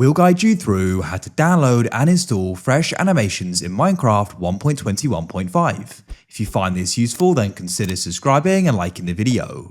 we'll guide you through how to download and install fresh animations in Minecraft 1.21.5. If you find this useful, then consider subscribing and liking the video.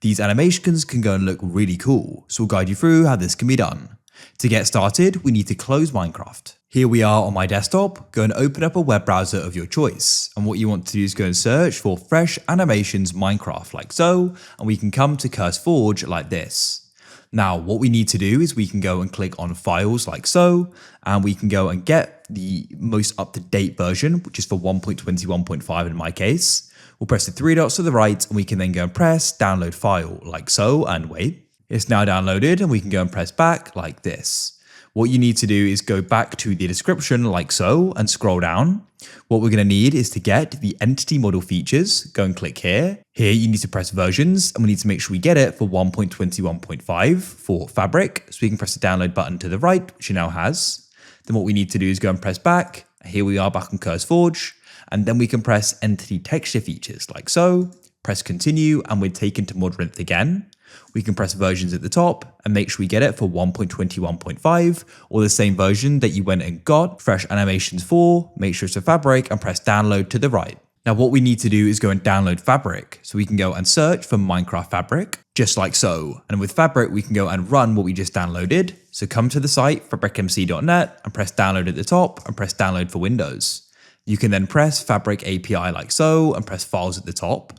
These animations can go and look really cool, so we'll guide you through how this can be done. To get started, we need to close Minecraft. Here we are on my desktop. Go and open up a web browser of your choice. And what you want to do is go and search for Fresh Animations Minecraft like so, and we can come to CurseForge like this. Now, what we need to do is we can go and click on Files like so, and we can go and get the most up-to-date version, which is for 1.21.5 in my case. We'll press the three dots to the right, and we can then go and press Download File like so, and wait. It's now downloaded, and we can go and press back like this. What you need to do is go back to the description like so and scroll down. What we're going to need is to get the entity model features. Go and click here. Here you need to press versions, and we need to make sure we get it for 1.21.5 for Fabric. So we can press the download button to the right, which it now has. Then what we need to do is go and press back. Here we are back on CurseForge. And then we can press entity texture features like so. Press continue, and we're taken to Modrinth again. We can press versions at the top and make sure we get it for 1.21.5 or the same version that you went and got Fresh Animations for. Make sure it's a Fabric and press download to the right. Now what we need to do is go and download Fabric. So we can go and search for Minecraft Fabric, just like so. And with Fabric, we can go and run what we just downloaded. So come to the site, fabricmc.net, and press download at the top and press download for Windows. You can then press Fabric API like so and press files at the top.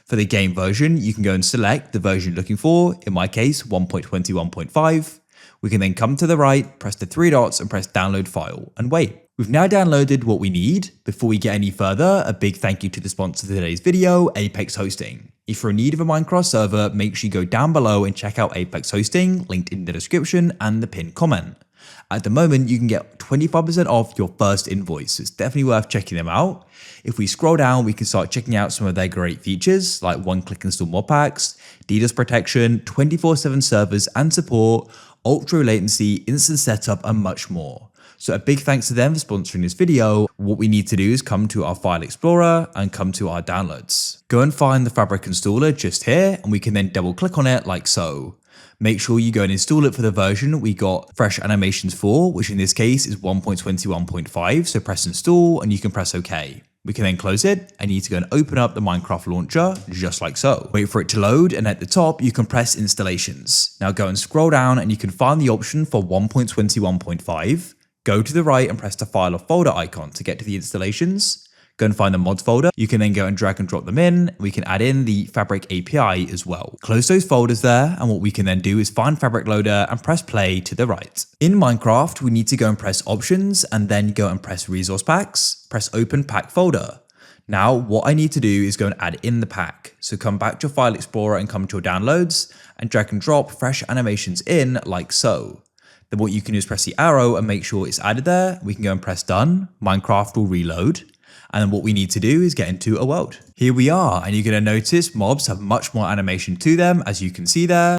For the game version, you can go and select the version you're looking for, in my case 1.21.5. We can then come to the right, press the three dots and press download file and wait. We've now downloaded what we need. Before we get any further, a big thank you to the sponsor of today's video, Apex Hosting. If you're in need of a Minecraft server, make sure you go down below and check out Apex Hosting, linked in the description and the pinned comment. At the moment, you can get 25% off your first invoice, so it's definitely worth checking them out. If we scroll down, we can start checking out some of their great features like one-click install mod packs, DDoS protection, 24/7 servers and support, ultra latency, instant setup, and much more. So a big thanks to them for sponsoring this video. What we need to do is come to our file explorer and come to our downloads. Go and find the Fabric installer just here, and we can then double click on it like so. Make sure you go and install it for the version we got Fresh Animations for, which in this case is 1.21.5. So press install and you can press OK. We can then close it and you need to go and open up the Minecraft launcher just like so. Wait for it to load, and at the top you can press installations. Now go and scroll down and you can find the option for 1.21.5. Go to the right and press the file or folder icon to get to the installations. Go and find the mods folder. You can then go and drag and drop them in. We can add in the Fabric API as well. Close those folders there, and what we can then do is find Fabric Loader and press play to the right. In Minecraft, we need to go and press options and then go and press resource packs. Press open pack folder. Now, what I need to do is go and add in the pack. So come back to your file explorer and come to your downloads and drag and drop fresh animations in like so. Then what you can do is press the arrow and make sure it's added there. We can go and press done. Minecraft will reload. And then what we need to do is get into a world. Here we are, and you're going to notice mobs have much more animation to them, as you can see there.